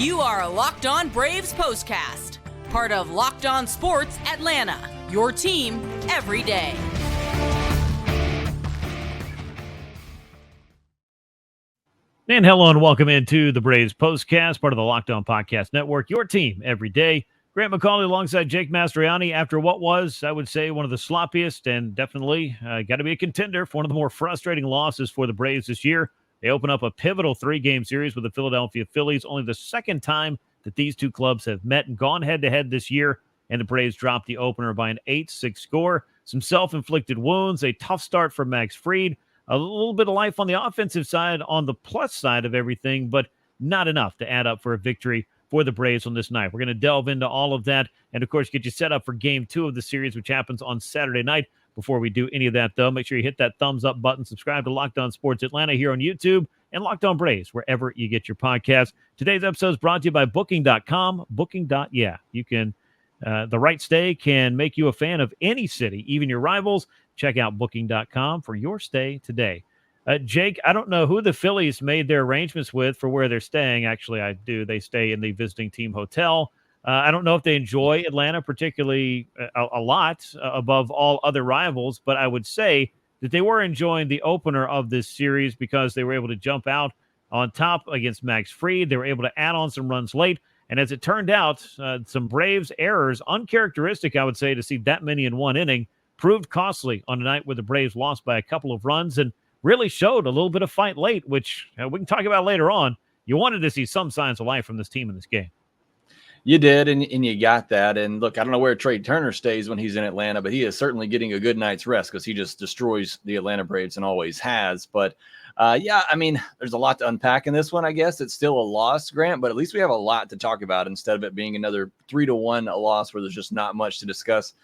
You are Locked On Braves POSTCAST, part of Locked On Sports Atlanta, your team every day. And hello and welcome into the Braves POSTCAST, part of the Locked On Podcast Network, your team every day. Grant McAuley alongside Jake Mastroianni after what was, I would say, one of the sloppiest and definitely got to be a contender for one of the more frustrating losses for the Braves this year. They open up a pivotal 3-game series with the Philadelphia Phillies, only the second time that these two clubs have met and gone head-to-head this year, and the Braves dropped the opener by an 8-6 score. Some self-inflicted wounds, a tough start for Max Fried, a little bit of life on the offensive side, on the plus side of everything, but not enough to add up for a victory for the Braves on this night. We're going to delve into all of that and, of course, get you set up for Game 2 of the series, which happens on Saturday night. Before we do any of that, though, make sure you hit that thumbs up button, subscribe to Locked On Sports Atlanta here on YouTube, and Locked On Braves wherever you get your podcasts. Today's episode is brought to you by Booking.com. Yeah, you can, the right stay can make you a fan of any city, even your rivals. Check out Booking.com for your stay today. Jake, I don't know who the Phillies made their arrangements with for where they're staying. Actually, I do. They stay in the visiting team hotel. I don't know if they enjoy Atlanta particularly a lot above all other rivals, but I would say that they were enjoying the opener of this series because they were able to jump out on top against Max Fried. They were able to add on some runs late. And as it turned out, some Braves errors, uncharacteristic, I would say, to see that many in one inning, proved costly on a night where the Braves lost by a couple of runs and really showed a little bit of fight late, which we can talk about later on. You wanted to see some signs of life from this team in this game. You did, and you got that. And look, I don't know where Trea Turner stays when he's in Atlanta, but he is certainly getting a good night's rest because he just destroys the Atlanta Braves and always has. But, yeah, I mean, there's a lot to unpack in this one, I guess. It's still a loss, Grant, but at least we have a lot to talk about instead of it being another 3-1 loss where there's just not much to discuss.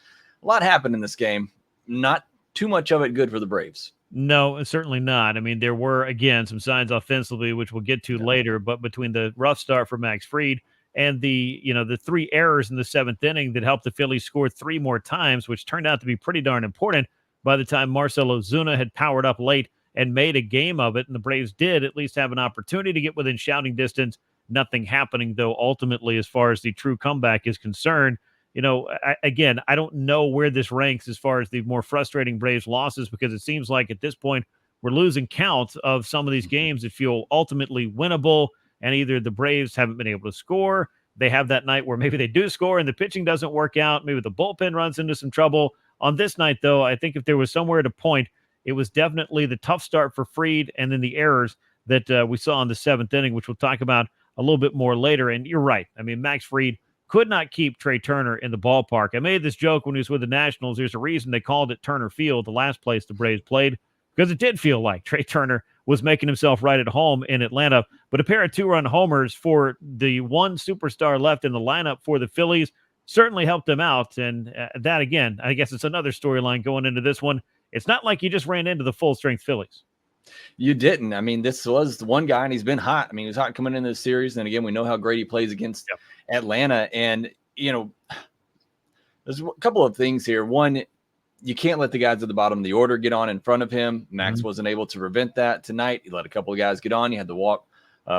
A lot happened in this game. Not too much of it good for the Braves. No, certainly not. I mean, there were, again, some signs offensively, which we'll get to later, but between the rough start for Max Fried and the 3 errors in the 7th inning that helped the Phillies score 3 more times, which turned out to be pretty darn important by the time Marcell Ozuna had powered up late and made a game of it. And the Braves did at least have an opportunity to get within shouting distance. Nothing happening, though, ultimately, as far as the true comeback is concerned. I don't know where this ranks as far as the more frustrating Braves losses, because it seems like at this point we're losing count of some of these games that feel ultimately winnable. And either the Braves haven't been able to score, they have that night where maybe they do score and the pitching doesn't work out, maybe the bullpen runs into some trouble. On this night, though, I think if there was somewhere to point, it was definitely the tough start for Fried and then the errors that we saw in the 7th inning, which we'll talk about a little bit more later. And you're right. I mean, Max Fried could not keep Trea Turner in the ballpark. I made this joke when he was with the Nationals. There's a reason they called it Turner Field, the last place the Braves played, because it did feel like Trea Turner was making himself right at home in Atlanta. But a pair of 2-run homers for the one superstar left in the lineup for the Phillies certainly helped them out. And that, again, I guess it's another storyline going into this one. It's not like you just ran into the full-strength Phillies. You didn't. I mean, this was one guy, and he's been hot. I mean, he was hot coming into the series. And again, we know how great he plays against Atlanta. And, there's a couple of things here. One, you can't let the guys at the bottom of the order get on in front of him. Max wasn't able to prevent that tonight. He let a couple of guys get on. You had to walk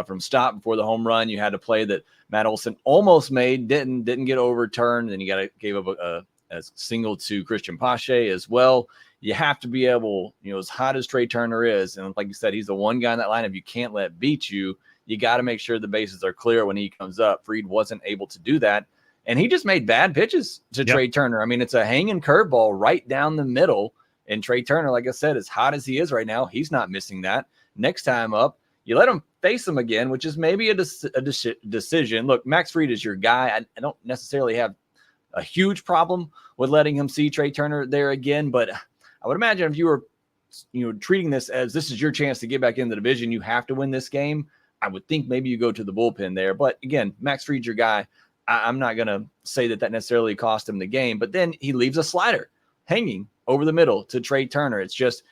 from stop before the home run. You had a play that Matt Olson almost made, didn't get overturned. Then you gave up a single to Christian Pache as well. You have to be able, as hot as Trea Turner is, and like you said, he's the one guy in that lineup you can't let beat you. You got to make sure the bases are clear when he comes up. Fried wasn't able to do that. And he just made bad pitches to Trea Turner. I mean, it's a hanging curveball right down the middle. And Trea Turner, like I said, as hot as he is right now, he's not missing that. Next time up, you let him face him again, which is maybe a decision. Look, Max Fried is your guy. I don't necessarily have a huge problem with letting him see Trea Turner there again, but I would imagine if you were, treating this as this is your chance to get back in the division, you have to win this game. I would think maybe you go to the bullpen there. But again, Max Fried's your guy. I'm not going to say that necessarily cost him the game, but then he leaves a slider hanging over the middle to Trea Turner. It's just,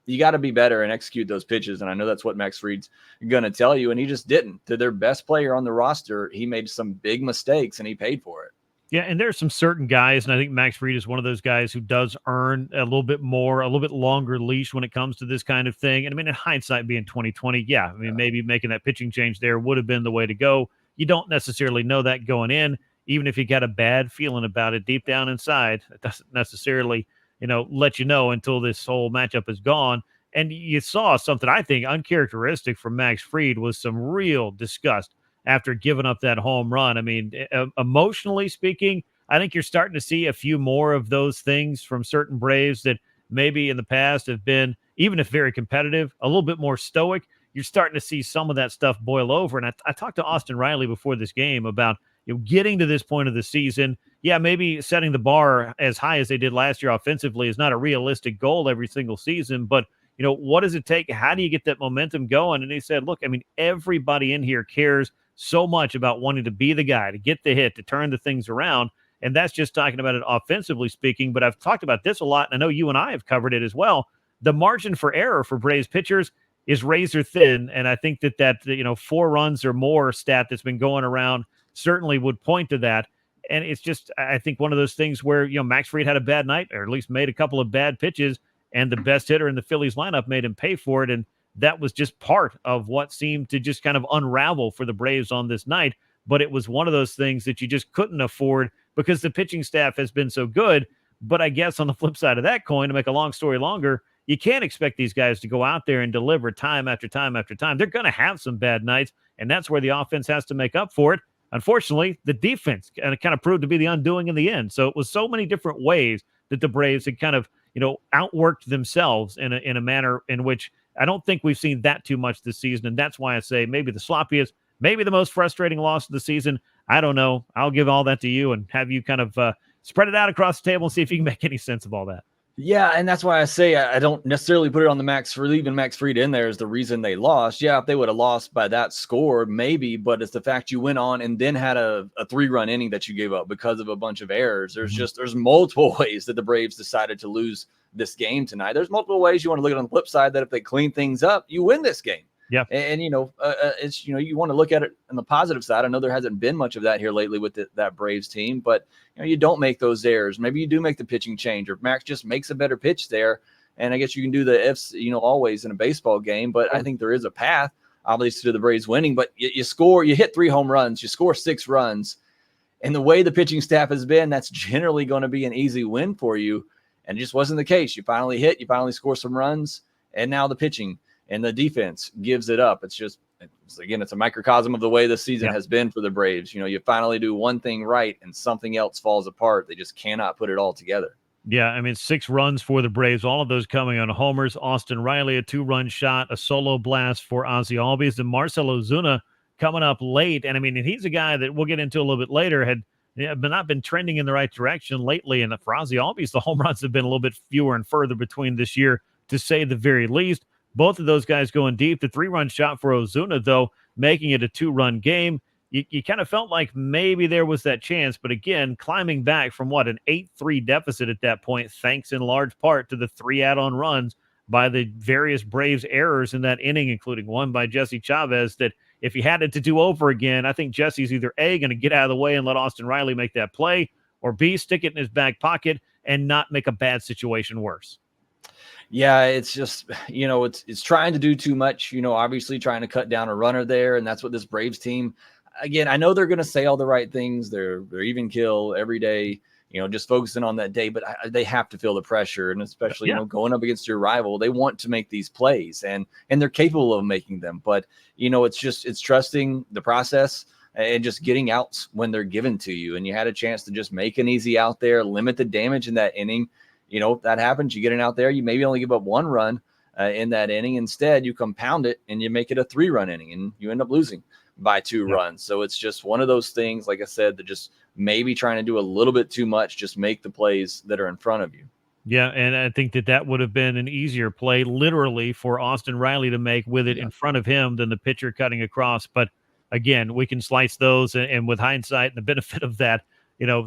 you got to be better and execute those pitches. And I know that's what Max Fried's going to tell you. And he just didn't. To their best player on the roster, he made some big mistakes and he paid for it. Yeah, and there's some certain guys, and I think Max Fried is one of those guys who does earn a little bit more, a little bit longer leash when it comes to this kind of thing. And I mean, in hindsight, being 2020, maybe making that pitching change there would have been the way to go. you don't necessarily know that going in. Even if you got a bad feeling about it deep down inside, it doesn't necessarily, let you know until this whole matchup is gone. And you saw something I think uncharacteristic from Max Fried was some real disgust after giving up that home run. I mean, emotionally speaking, I think you're starting to see a few more of those things from certain Braves that maybe in the past have been, even if very competitive, a little bit more stoic. You're starting to see some of that stuff boil over. And I talked to Austin Riley before this game about getting to this point of the season. Yeah, maybe setting the bar as high as they did last year offensively is not a realistic goal every single season, but what does it take? How do you get that momentum going? And he said, look, I mean, everybody in here cares so much about wanting to be the guy, to get the hit, to turn the things around. And that's just talking about it offensively speaking. But I've talked about this a lot, and I know you and I have covered it as well. The margin for error for Braves pitchers is razor thin. And I think that 4 runs or more stat that's been going around certainly would point to that. And it's just, I think, one of those things where, Max Fried had a bad night, or at least made a couple of bad pitches, and the best hitter in the Phillies lineup made him pay for it. And that was just part of what seemed to just kind of unravel for the Braves on this night. But it was one of those things that you just couldn't afford because the pitching staff has been so good. But I guess on the flip side of that coin, to make a long story longer, you can't expect these guys to go out there and deliver time after time after time. They're going to have some bad nights, and that's where the offense has to make up for it. Unfortunately, the defense kind of proved to be the undoing in the end. So it was so many different ways that the Braves had kind of, outworked themselves in a manner in which I don't think we've seen that too much this season. And that's why I say maybe the sloppiest, maybe the most frustrating loss of the season. I don't know. I'll give all that to you and have you kind of spread it out across the table and see if you can make any sense of all that. Yeah, and that's why I say I don't necessarily put it on the Max Fried, leaving Max Fried in there is the reason they lost. Yeah, if they would have lost by that score, maybe, but it's the fact you went on and then had a 3-run inning that you gave up because of a bunch of errors. There's multiple ways that the Braves decided to lose this game tonight. There's multiple ways you want to look at it on the flip side that if they clean things up, you win this game. Yeah. And it's, you want to look at it on the positive side. I know there hasn't been much of that here lately with that Braves team, but you don't make those errors. Maybe you do make the pitching change, or Max just makes a better pitch there. And I guess you can do the ifs, always in a baseball game, but I think there is a path obviously to the Braves winning, but you hit 3 home runs, you score 6 runs, and the way the pitching staff has been, that's generally going to be an easy win for you. And it just wasn't the case. You finally score some runs, and now the pitching and the defense gives it up. It's a microcosm of the way the season has been for the Braves. You finally do one thing right and something else falls apart. They just cannot put it all together. Yeah, I mean, 6 runs for the Braves, all of those coming on homers. Austin Riley, a 2-run shot, a solo blast for Ozzie Albies, and Marcell Ozuna coming up late. And I mean, he's a guy that we'll get into a little bit later, had not been trending in the right direction lately. And for Ozzie Albies, the home runs have been a little bit fewer and further between this year, to say the very least. Both of those guys going deep. The 3-run shot for Ozuna, though, making it a 2-run game. You kind of felt like maybe there was that chance, but again, climbing back from an 8-3 deficit at that point, thanks in large part to the 3 add-on runs by the various Braves errors in that inning, including one by Jesse Chavez, that if he had it to do over again, I think Jesse's either A, going to get out of the way and let Austin Riley make that play, or B, stick it in his back pocket and not make a bad situation worse. Yeah, it's just, it's trying to do too much, obviously trying to cut down a runner there. And that's what this Braves team, again, I know they're going to say all the right things. They're even kill every day, just focusing on that day, but they have to feel the pressure. And especially, going up against your rival, they want to make these plays and they're capable of making them. But, it's trusting the process and just getting outs when they're given to you. And you had a chance to just make an easy out there, limit the damage in that inning. If that happens, you get it out there, you maybe only give up 1 run in that inning. Instead, you compound it and you make it a 3-run inning and you end up losing by 2 runs. So it's just one of those things, like I said, that just maybe trying to do a little bit too much, just make the plays that are in front of you. Yeah, and I think that would have been an easier play, literally, for Austin Riley to make with it in front of him than the pitcher cutting across. But again, we can slice those, and with hindsight and the benefit of that,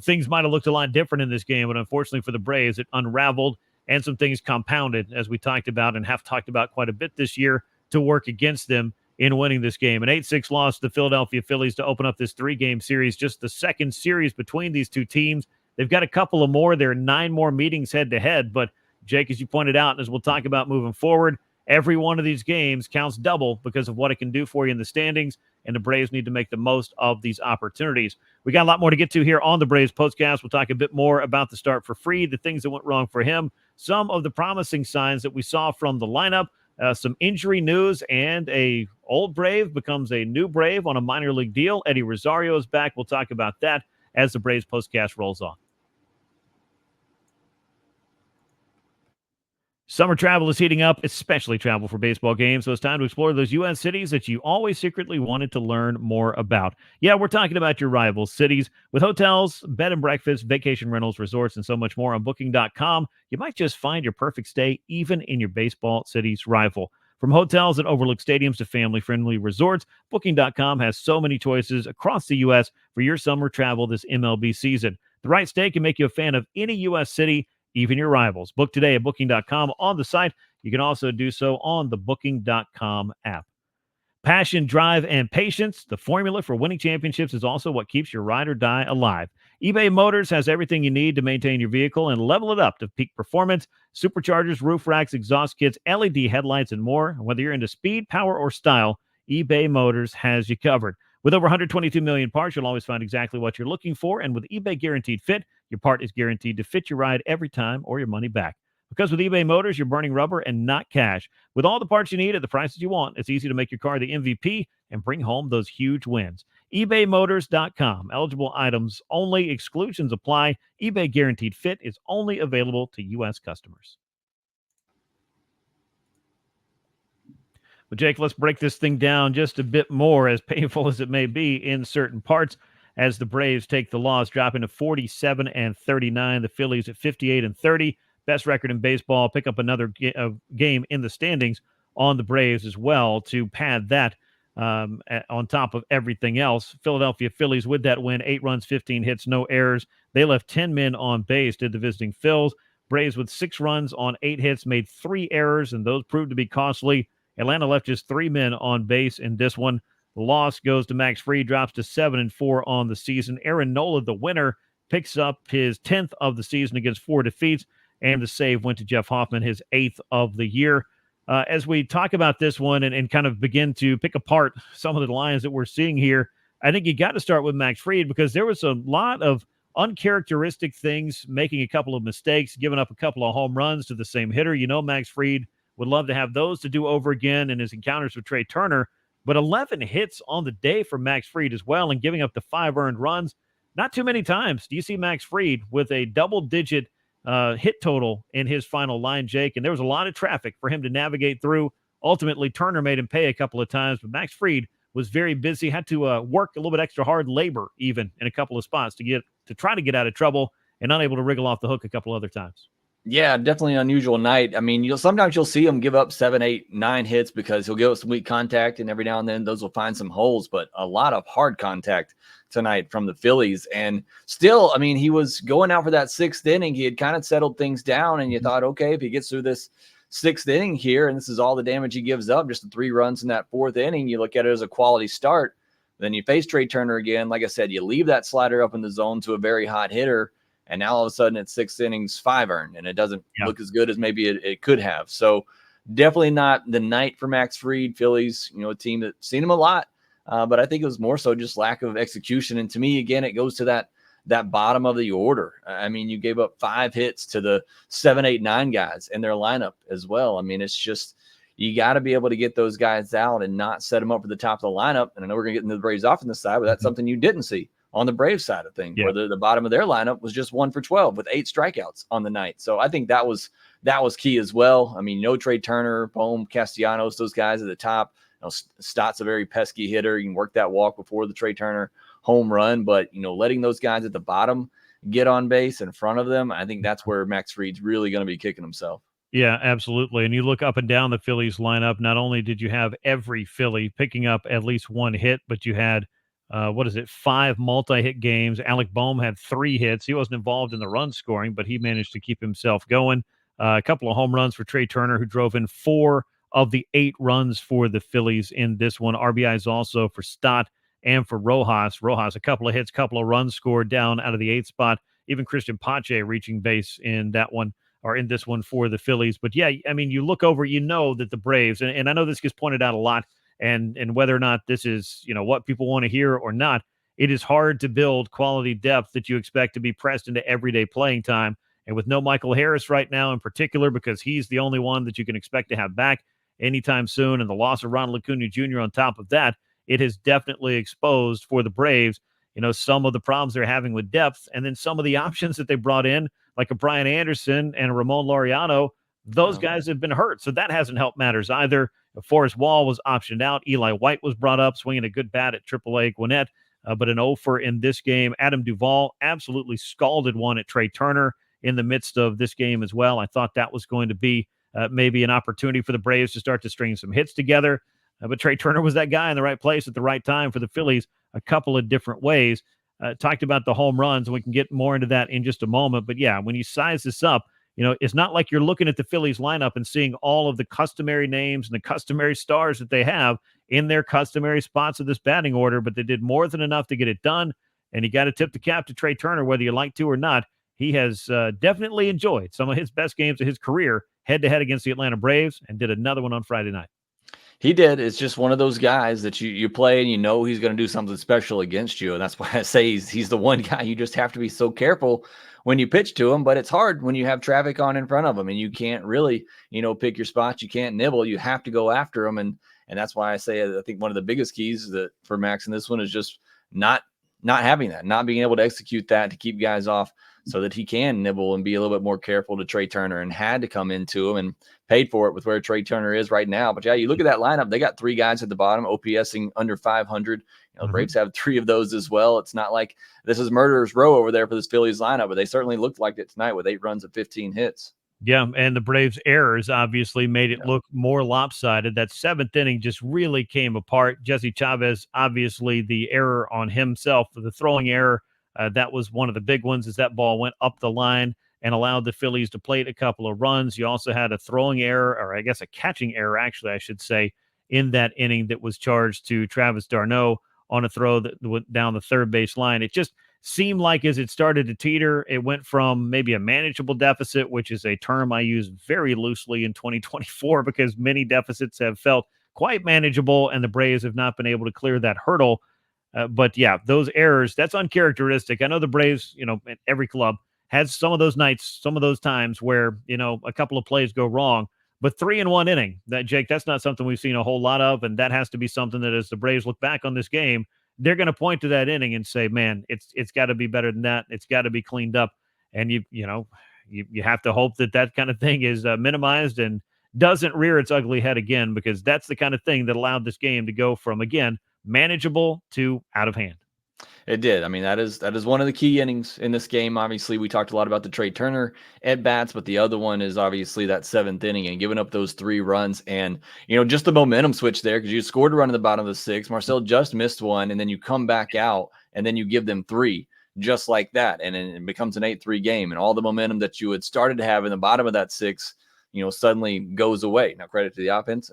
things might have looked a lot different in this game, but unfortunately for the Braves, it unraveled and some things compounded, as we talked about and have talked about quite a bit this year, to work against them in winning this game. An 8-6 loss to the Philadelphia Phillies to open up this 3-game series, just the second series between these two teams. They've got a couple of more. There are 9 more meetings head-to-head, but Jake, as you pointed out, and as we'll talk about moving forward, every one of these games counts double because of what it can do for you in the standings. and the Braves need to make the most of these opportunities. We got a lot more to get to here on the Braves Postcast. We'll talk a bit more about the start for Fried, the things that went wrong for him, some of the promising signs that we saw from the lineup, some injury news, and a old Brave becomes a new Brave on a minor league deal. Eddie Rosario is back. We'll talk about that as the Braves Postcast rolls on. Summer travel is heating up, especially travel for baseball games, so it's time to explore those U.S. cities that you always secretly wanted to learn more about. Yeah, we're talking about your rival cities. With hotels, bed and breakfast, vacation rentals, resorts, and so much more on Booking.com, you might just find your perfect stay even in your baseball city's rival. From hotels that overlook stadiums to family-friendly resorts, Booking.com has so many choices across the U.S. for your summer travel this MLB season. The right stay can make you a fan of any U.S. city, even your rivals. Book today at Booking.com on the site. You can also do so on the Booking.com app. Passion, drive, and patience. The formula for winning championships is also what keeps your ride or die alive. eBay Motors has everything you need to maintain your vehicle and level it up to peak performance. Superchargers, roof racks, exhaust kits, LED headlights, and more. Whether you're into speed, power, or style, eBay Motors has you covered. With over 122 million parts, you'll always find exactly what you're looking for. And with eBay Guaranteed Fit, your part is guaranteed to fit your ride every time or your money back. Because with eBay Motors, you're burning rubber and not cash. With all the parts you need at the prices you want, it's easy to make your car the MVP and bring home those huge wins. ebaymotors.com. Eligible items only. Exclusions apply. eBay Guaranteed Fit is only available to U.S. customers. Well, Jake, let's break this thing down just a bit more, as painful as it may be in certain parts, as the Braves take the loss, dropping to 47-39. The Phillies at 58-30. Best record in baseball. Pick up another game in the standings on the Braves as well to pad that on top of everything else. Philadelphia Phillies with that win, 8 runs, 15 hits, no errors. They left 10 men on base, did the visiting Phils. Braves with 6 runs on 8 hits, made 3 errors, and those proved to be costly. Atlanta left just 3 men on base in this one. The loss goes to Max Fried, drops to 7-4 on the season. Aaron Nola, the winner, picks up his 10th of the season against 4 defeats. And the save went to Jeff Hoffman, his 8th of the year. As we talk about this one and kind of begin to pick apart some of the lines that we're seeing here, I think you got to start with Max Fried, because there was a lot of uncharacteristic things, making a couple of mistakes, giving up a couple of home runs to the same hitter. You know, Max Fried would love to have those to do over again in his encounters with Trea Turner, but 11 hits on the day for Max Fried as well, and giving up the 5 earned runs. Not too many times do you see Max Fried with a double-digit hit total in his final line, Jake, and there was a lot of traffic for him to navigate through. Ultimately, Turner made him pay a couple of times, but Max Fried was very busy, had to work a little bit extra hard labor even in a couple of spots to try to get out of trouble, and not able to wriggle off the hook a couple other times. Yeah, definitely an unusual night. I mean, sometimes you'll see him give up 7, 8, 9 hits because he'll give up some weak contact, and every now and then those will find some holes, but a lot of hard contact tonight from the Phillies. And still, I mean, he was going out for that 6th inning. He had kind of settled things down, and you thought, okay, if he gets through this 6th inning here, and this is all the damage he gives up, just the 3 runs in that 4th inning, you look at it as a quality start. Then you face Trea Turner again. Like I said, you leave that slider up in the zone to a very hot hitter, and now all of a sudden it's 6 innings, 5 earned, and it doesn't look as good as maybe it could have. So definitely not the night for Max Fried. Phillies, a team that's seen him a lot, but I think it was more so just lack of execution. And to me, again, it goes to that bottom of the order. I mean, you gave up 5 hits to the 7, 8, 9 guys in their lineup as well. I mean, it's just, you got to be able to get those guys out and not set them up for the top of the lineup. And I know we're going to get into the Braves offense side, but that's something you didn't see on the Braves side of things, where the bottom of their lineup was just 1 for 12 with 8 strikeouts on the night. So I think that was key as well. I mean, Trea Turner, Bohm, Castellanos, those guys at the top. Stott's a very pesky hitter. You can work that walk before the Trea Turner home run, but letting those guys at the bottom get on base in front of them, I think that's where Max Fried's really going to be kicking himself. Yeah, absolutely. And you look up and down the Phillies lineup, not only did you have every Philly picking up at least 1 hit, but you had 5 multi-hit games. Alec Bohm had 3 hits. He wasn't involved in the run scoring, but he managed to keep himself going. A couple of home runs for Trea Turner, who drove in 4 of the 8 runs for the Phillies in this one. RBIs also for Stott and for Rojas. Rojas, a couple of hits, couple of runs scored down out of the 8th spot. Even Christian Pache reaching base in that one, or in this one for the Phillies. But yeah, I mean, you look over, that the Braves, and I know this gets pointed out a lot, and whether or not this is, what people want to hear or not, it is hard to build quality depth that you expect to be pressed into everyday playing time. And with no Michael Harris right now in particular, because he's the only one that you can expect to have back anytime soon, and the loss of Ronald Acuna Jr. on top of that, it has definitely exposed for the Braves, some of the problems they're having with depth, and then some of the options that they brought in, like a Brian Anderson and a Ramon Laureano. Those guys have been hurt, so that hasn't helped matters either. Forrest Wall was optioned out. Eli White was brought up, swinging a good bat at AAA Gwinnett, but an 0-for in this game. Adam Duvall absolutely scalded one at Trea Turner in the midst of this game as well. I thought that was going to be maybe an opportunity for the Braves to start to string some hits together. But Trea Turner was that guy in the right place at the right time for the Phillies a couple of different ways. Talked about the home runs, and we can get more into that in just a moment. But yeah, when you size this up, it's not like you're looking at the Phillies lineup and seeing all of the customary names and the customary stars that they have in their customary spots of this batting order, but they did more than enough to get it done. And you got to tip the cap to Trea Turner, whether you like to or not. He has definitely enjoyed some of his best games of his career head-to-head against the Atlanta Braves, and did another one on Friday night. He did. It's just one of those guys that you play and he's going to do something special against you. And that's why I say he's the one guy you just have to be so careful when you pitch to him. But it's hard when you have traffic on in front of him and you can't really, pick your spots. You can't nibble. You have to go after him. And that's why I say I think one of the biggest keys that for Max in this one is just not having that, not being able to execute that to keep guys off so that he can nibble and be a little bit more careful to Trea Turner, and had to come into him and paid for it with where Trea Turner is right now. But yeah, you look at that lineup, they got three guys at the bottom, OPSing under 500. The Braves have three of those as well. It's not like this is murderer's row over there for this Phillies lineup, but they certainly looked like it tonight with 8 runs and 15 hits. Yeah, and the Braves' errors obviously made it look more lopsided. That 7th inning just really came apart. Jesse Chavez, obviously the error on himself, the throwing error, that was one of the big ones, as that ball went up the line and allowed the Phillies to plate a couple of runs. You also had a throwing error, or I guess a catching error, actually, I should say, in that inning that was charged to Travis d'Arnaud on a throw that went down the third base line. It just seemed like as it started to teeter, it went from maybe a manageable deficit, which is a term I use very loosely in 2024 because many deficits have felt quite manageable and the Braves have not been able to clear that hurdle. But yeah, those errors, that's uncharacteristic. I know the Braves, every club has some of those nights, some of those times where, a couple of plays go wrong. But 3 in 1 inning, Jake, that's not something we've seen a whole lot of. And that has to be something that as the Braves look back on this game, they're going to point to that inning and say, man, it's got to be better than that. It's got to be cleaned up. And you have to hope that kind of thing is minimized and doesn't rear its ugly head again, because that's the kind of thing that allowed this game to go from, again, manageable to out of hand. It did. I mean, that is one of the key innings in this game. Obviously, we talked a lot about the Trea Turner at bats, but the other one is obviously that 7th inning and giving up those 3 runs and, just the momentum switch there, because you scored a run in the bottom of the 6th. Marcell just missed one, and then you come back out and then you give them 3 just like that. And then it becomes an 8-3 game, and all the momentum that you had started to have in the bottom of that 6, suddenly goes away. Now, credit to the offense.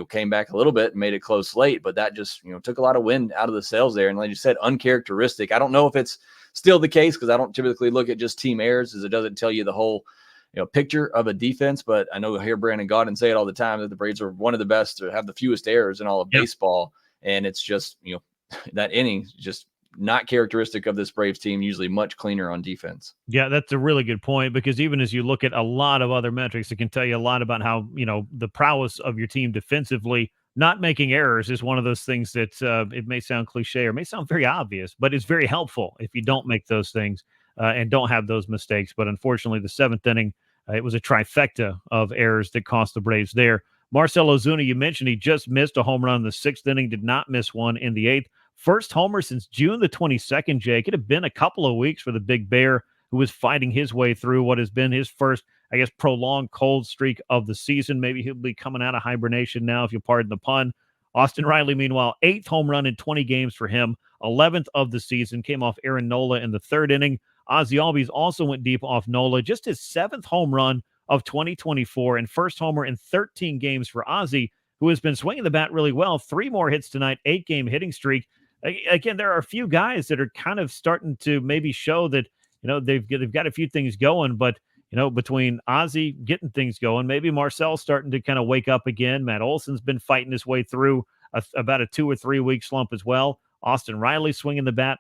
Came back a little bit and made it close late, but that just, took a lot of wind out of the sails there. And like you said, uncharacteristic. I don't know if it's still the case, because I don't typically look at just team errors, as it doesn't tell you the whole, picture of a defense. But I know I hear Brandon Gaudin say it all the time that the Braves are one of the best to have the fewest errors in all of baseball. And it's just, that inning just not characteristic of this Braves team, usually much cleaner on defense. Yeah, that's a really good point, because even as you look at a lot of other metrics, it can tell you a lot about how, the prowess of your team defensively. Not making errors is one of those things that it may sound cliche or may sound very obvious, but it's very helpful if you don't make those things and don't have those mistakes. But unfortunately, the 7th inning, it was a trifecta of errors that cost the Braves there. Marcell Ozuna, you mentioned he just missed a home run in the 6th inning, did not miss one in the 8th. First homer since June the 22nd, Jake. It had been a couple of weeks for the Big Bear, who was fighting his way through what has been his first, I guess, prolonged cold streak of the season. Maybe he'll be coming out of hibernation now, if you'll pardon the pun. Austin Riley, meanwhile, 8th home run in 20 games for him, 11th of the season, came off Aaron Nola in the 3rd inning. Ozzie Albies also went deep off Nola, just his 7th home run of 2024 and first homer in 13 games for Ozzie, who has been swinging the bat really well. 3 more hits tonight, 8-game hitting streak. Again, there are a few guys that are kind of starting to maybe show that, they've got a few things going, but between Ozzie getting things going, maybe Marcel's starting to kind of wake up again. Matt Olson's been fighting his way through about a 2 or 3 week slump as well. Austin Riley swinging the bat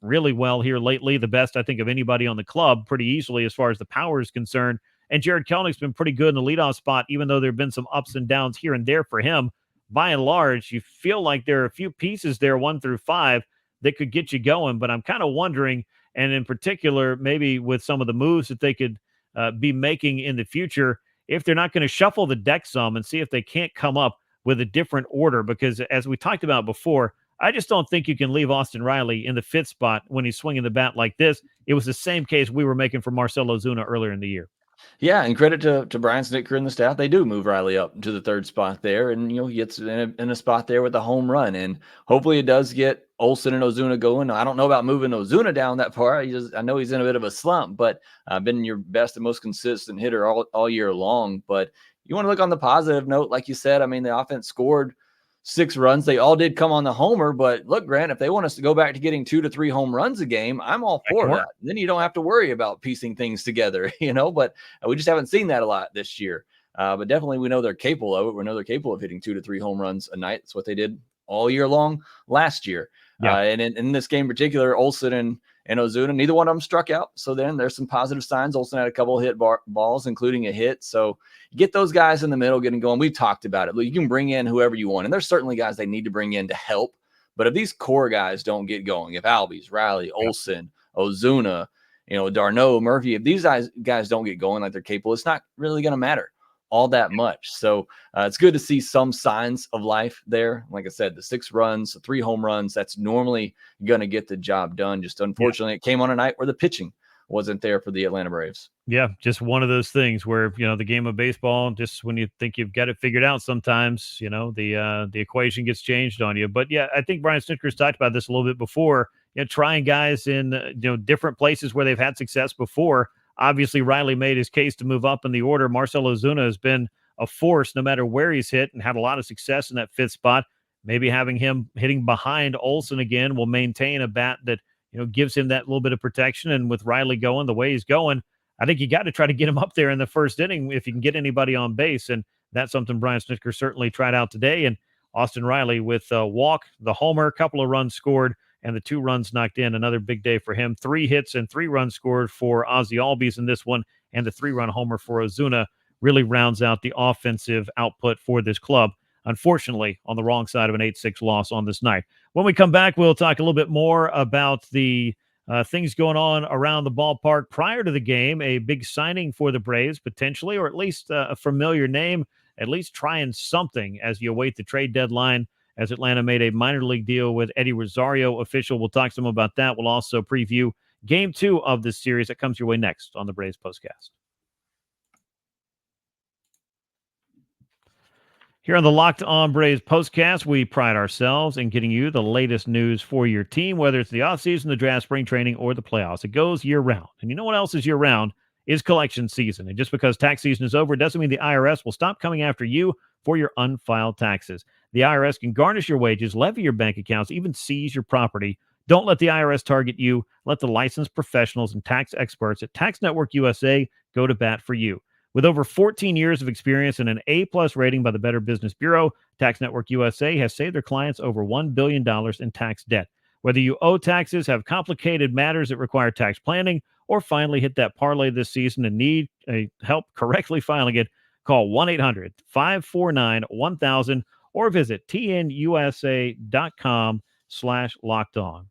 really well here lately, the best I think of anybody on the club pretty easily as far as the power is concerned. And Jared Kelnick's been pretty good in the leadoff spot, even though there have been some ups and downs here and there for him. By and large, you feel like there are a few pieces there, 1 through 5, that could get you going. But I'm kind of wondering, and in particular, maybe with some of the moves that they could be making in the future, if they're not going to shuffle the deck some and see if they can't come up with a different order. Because as we talked about before, I just don't think you can leave Austin Riley in the 5th spot when he's swinging the bat like this. It was the same case we were making for Marcell Ozuna earlier in the year. Yeah, and credit to Brian Snitker and the staff. They do move Riley up to the 3rd spot there, and he gets in a spot there with a home run. And hopefully it does get Olson and Ozuna going. I don't know about moving Ozuna down that far. I know he's in a bit of a slump, but been your best and most consistent hitter all year long. But you want to look on the positive note, like you said. I mean, the offense scored 6 runs. They all did come on the homer, but look, Grant, if they want us to go back to getting 2 to 3 home runs a game, I'm all for that. Then you don't have to worry about piecing things together, but we just haven't seen that a lot this year. But definitely we know they're capable of it. We know they're capable of hitting 2 to 3 home runs a night. That's what they did all year long last year. Yeah. And in this game in particular, Olson and Ozuna, neither one of them struck out. So then there's some positive signs. Olson had a couple of hit balls, including a hit. So you get those guys in the middle getting going. We've talked about it. You can bring in whoever you want. And there's certainly guys they need to bring in to help. But if these core guys don't get going, if Albies, Riley, Olson, Ozuna, Darno, Murphy, if these guys don't get going like they're capable, it's not really going to matter all that much. So it's good to see some signs of life there. Like I said, the 6 runs, the 3 home runs, that's normally going to get the job done. Just unfortunately, It came on a night where the pitching wasn't there for the Atlanta Braves. Yeah, just one of those things where, the game of baseball, just when you think you've got it figured out, sometimes, the equation gets changed on you. But yeah, I think Brian Snitker's talked about this a little bit before, trying guys in, different places where they've had success before. Obviously, Riley made his case to move up in the order. Marcell Ozuna has been a force no matter where he's hit and had a lot of success in that 5th spot. Maybe having him hitting behind Olson again will maintain a bat that, gives him that little bit of protection. And with Riley going the way he's going, I think you got to try to get him up there in the 1st inning if you can get anybody on base. And that's something Brian Snitker certainly tried out today. And Austin Riley with a walk, the homer, a couple of runs scored, and the 2 runs knocked in. Another big day for him. 3 hits and 3 runs scored for Ozzie Albies in this one, and the 3-run homer for Ozuna really rounds out the offensive output for this club. Unfortunately, on the wrong side of an 8-6 loss on this night. When we come back, we'll talk a little bit more about the things going on around the ballpark prior to the game. A big signing for the Braves, potentially, or at least a familiar name, at least trying something as you await the trade deadline, as Atlanta made a minor league deal with Eddie Rosario official. We'll talk some about that. We'll also preview Game 2 of this series that comes your way next on the Braves Postcast. Here on the Locked On Braves Postcast, we pride ourselves in getting you the latest news for your team, whether it's the offseason, the draft, spring training, or the playoffs. It goes year-round. And you know what else is year-round? Is collection season. And just because tax season is over doesn't mean the IRS will stop coming after you for your unfiled taxes. The IRS can garnish your wages, levy your bank accounts, even seize your property. Don't let the IRS target you. Let the licensed professionals and tax experts at Tax Network USA go to bat for you. With over 14 years of experience and an A-plus rating by the Better Business Bureau, Tax Network USA has saved their clients over $1 billion in tax debt. Whether you owe taxes, have complicated matters that require tax planning, or finally hit that parlay this season and need help correctly filing it, call 1-800-549-1000 or visit tnusa.com/lockedon.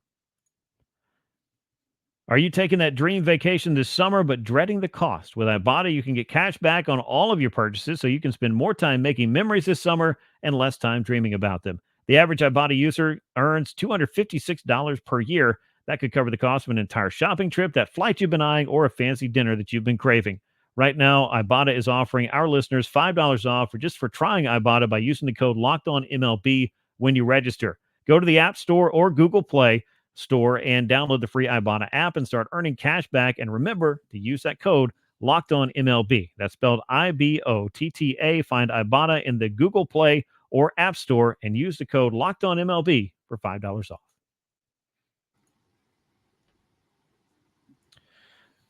Are you taking that dream vacation this summer but dreading the cost? With Ibotta, you can get cash back on all of your purchases so you can spend more time making memories this summer and less time dreaming about them. The average Ibotta user earns $256 per year. That could cover the cost of an entire shopping trip, that flight you've been eyeing, or a fancy dinner that you've been craving. Right now, Ibotta is offering our listeners $5 off for trying Ibotta by using the code LOCKEDONMLB when you register. Go to the App Store or Google Play Store and download the free Ibotta app and start earning cash back. And remember to use that code LOCKEDONMLB. That's spelled IBOTTA. Find Ibotta in the Google Play or App Store and use the code LOCKEDONMLB for $5 off.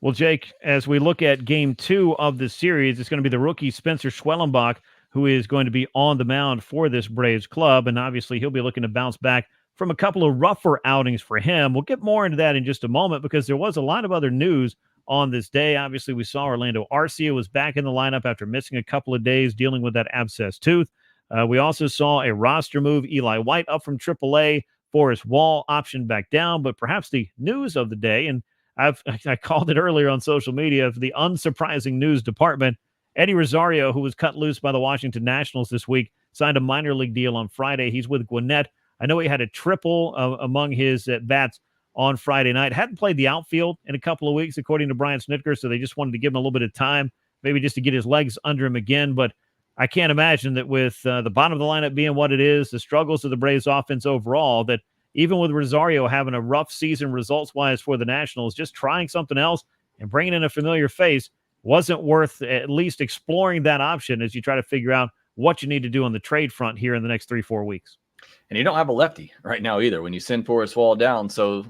Well, Jake, as we look at game 2 of the series, it's going to be the rookie Spencer Schwellenbach who is going to be on the mound for this Braves club. And obviously, he'll be looking to bounce back from a couple of rougher outings for him. We'll get more into that in just a moment because there was a lot of other news on this day. Obviously, we saw Orlando Arcia was back in the lineup after missing a couple of days dealing with that abscess tooth. We also saw a roster move, Eli White up from AAA, Forrest Wall optioned back down. But perhaps the news of the day, and I called it earlier on social media, the unsurprising news department. Eddie Rosario, who was cut loose by the Washington Nationals this week, signed a minor league deal on Friday. He's with Gwinnett. I know he had a triple among his at-bats on Friday night. Hadn't played the outfield in a couple of weeks, according to Brian Snitker, so they just wanted to give him a little bit of time, maybe just to get his legs under him again. But I can't imagine that with the bottom of the lineup being what it is, the struggles of the Braves offense overall, that even with Rosario having a rough season results-wise for the Nationals, just trying something else and bringing in a familiar face wasn't worth at least exploring that option as you try to figure out what you need to do on the trade front here in the next 3-4 weeks. And you don't have a lefty right now either when you send Forrest Wall down. So,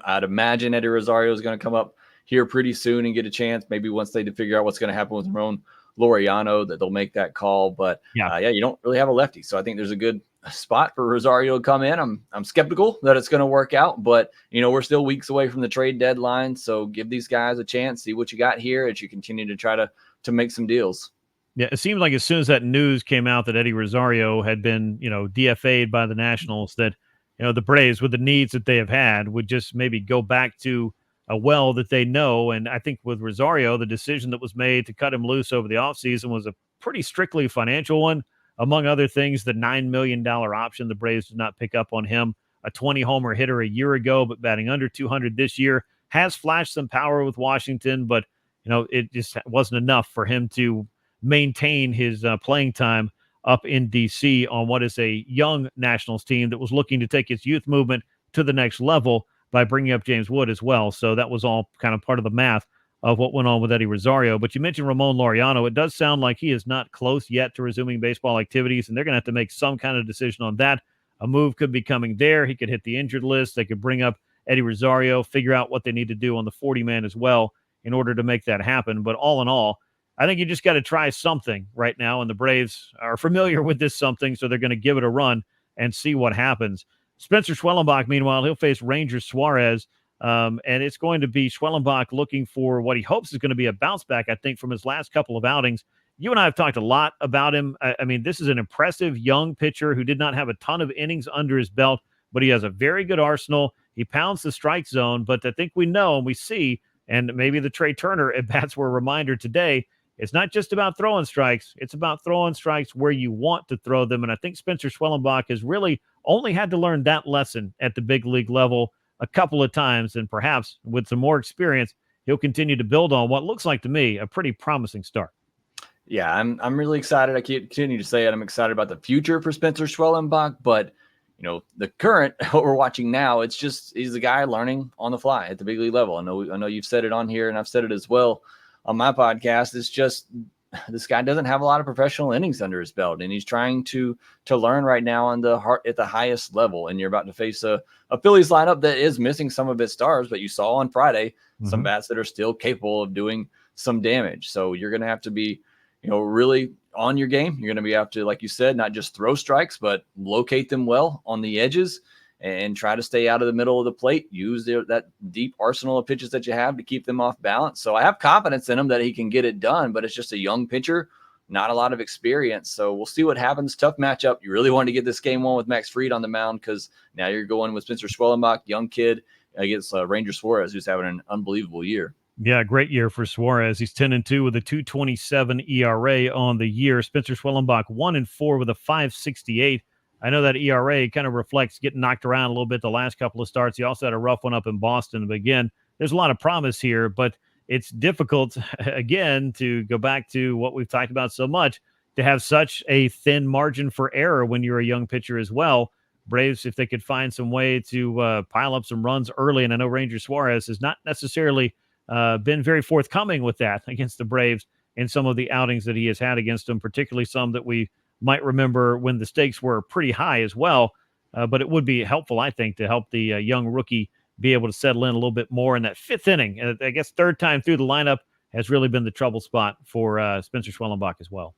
I'd imagine Eddie Rosario is going to come up here pretty soon and get a chance. Maybe once they figure out what's going to happen with Ramon Laureano, that they'll make that call. But you don't really have a lefty. So I think there's a good spot for Rosario to come in. I'm skeptical that it's going to work out, but we're still weeks away from the trade deadline. So give these guys a chance, see what you got here as you continue to try to make some deals. Yeah, it seemed like as soon as that news came out that Eddie Rosario had been, DFA'd by the Nationals, that, the Braves, with the needs that they have had, would just maybe go back to a well that they know. And I think with Rosario, the decision that was made to cut him loose over the offseason was a pretty strictly financial one. Among other things, the $9 million option, the Braves did not pick up on him. A 20-homer hitter a year ago, but batting under 200 this year, has flashed some power with Washington, but, it just wasn't enough for him to maintain his playing time up in D.C. on what is a young Nationals team that was looking to take its youth movement to the next level by bringing up James Wood as well. So that was all kind of part of the math of what went on with Eddie Rosario. But you mentioned Ramon Laureano. It does sound like he is not close yet to resuming baseball activities, and they're going to have to make some kind of decision on that. A move could be coming there. He could hit the injured list. They could bring up Eddie Rosario, figure out what they need to do on the 40-man as well in order to make that happen. But all in all, I think you just got to try something right now, and the Braves are familiar with this something, so they're going to give it a run and see what happens. Spencer Schwellenbach, meanwhile, he'll face Ranger Suarez, and it's going to be Schwellenbach looking for what he hopes is going to be a bounce back, I think, from his last couple of outings. You and I have talked a lot about him. I mean, this is an impressive young pitcher who did not have a ton of innings under his belt, but he has a very good arsenal. He pounds the strike zone, but I think we know and we see, and maybe the Trea Turner at-bats were a reminder today, it's not just about throwing strikes. It's about throwing strikes where you want to throw them. And I think Spencer Schwellenbach has really only had to learn that lesson at the big league level a couple of times. And perhaps with some more experience, he'll continue to build on what looks like to me a pretty promising start. Yeah, I'm really excited. I continue to say it. I'm excited about the future for Spencer Schwellenbach, but the current, what we're watching now, it's just, he's the guy learning on the fly at the big league level. I know you've said it on here, and I've said it as well on my podcast. It's just, this guy doesn't have a lot of professional innings under his belt, and he's trying to learn right now at the highest level. And you're about to face a Phillies lineup that is missing some of its stars, but you saw on Friday some bats that are still capable of doing some damage. So you're going to have to be, really on your game. You're going to be able to, like you said, not just throw strikes, but locate them well on the edges and try to stay out of the middle of the plate. Use that deep arsenal of pitches that you have to keep them off balance. So I have confidence in him that he can get it done, but it's just a young pitcher, not a lot of experience. So we'll see what happens. Tough matchup. You really want to get this game one with Max Fried on the mound, because now you're going with Spencer Schwellenbach, young kid, against Ranger Suarez, who's having an unbelievable year. Yeah, great year for Suarez. He's 10-2 with a 2.27 ERA on the year. Spencer Schwellenbach 1-4 with a 5.68. I know that ERA kind of reflects getting knocked around a little bit the last couple of starts. He also had a rough one up in Boston. But again, there's a lot of promise here, but it's difficult, again, to go back to what we've talked about so much, to have such a thin margin for error when you're a young pitcher as well. Braves, if they could find some way to pile up some runs early, and I know Ranger Suarez has not necessarily been very forthcoming with that against the Braves in some of the outings that he has had against them, particularly some that we might remember when the stakes were pretty high as well. But it would be helpful, I think, to help the young rookie be able to settle in a little bit more in that fifth inning. And I guess third time through the lineup has really been the trouble spot for Spencer Schwellenbach as well.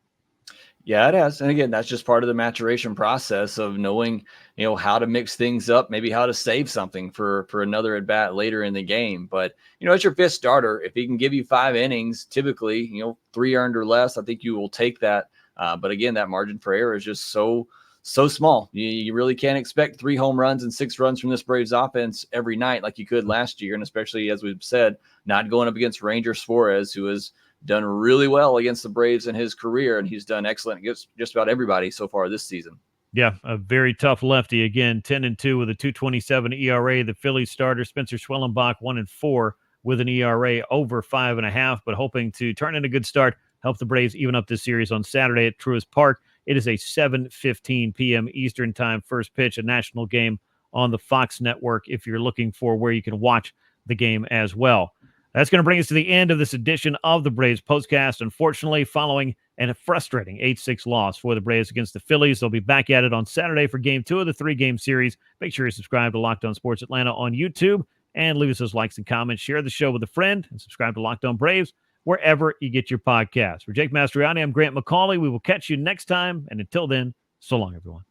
Yeah, it has. And again, that's just part of the maturation process of knowing, how to mix things up, maybe how to save something for another at bat later in the game. But, as your fifth starter, if he can give you 5 innings, typically, 3 earned or less, I think you will take that. But again, that margin for error is just so small. You really can't expect 3 home runs and 6 runs from this Braves offense every night like you could last year. And especially, as we've said, not going up against Ranger Suarez, who is done really well against the Braves in his career, and he's done excellent against just about everybody so far this season. Yeah, a very tough lefty. Again, 10-2 with a 2.27 ERA. The Phillies starter, Spencer Schwellenbach, 1-4 with an ERA over 5.5, but hoping to turn in a good start, help the Braves even up this series on Saturday at Truist Park. It is a 7:15 p.m. Eastern time first pitch, a national game on the Fox network if you're looking for where you can watch the game as well. That's going to bring us to the end of this edition of the Braves Postcast. Unfortunately, following a frustrating 8-6 loss for the Braves against the Phillies, they'll be back at it on Saturday for Game 2 of the 3-game series. Make sure you subscribe to LockedOn Sports Atlanta on YouTube and leave us those likes and comments. Share the show with a friend and subscribe to LockedOn Braves wherever you get your podcasts. For Jake Mastroianni, I'm Grant McAuley. We will catch you next time. And until then, so long, everyone.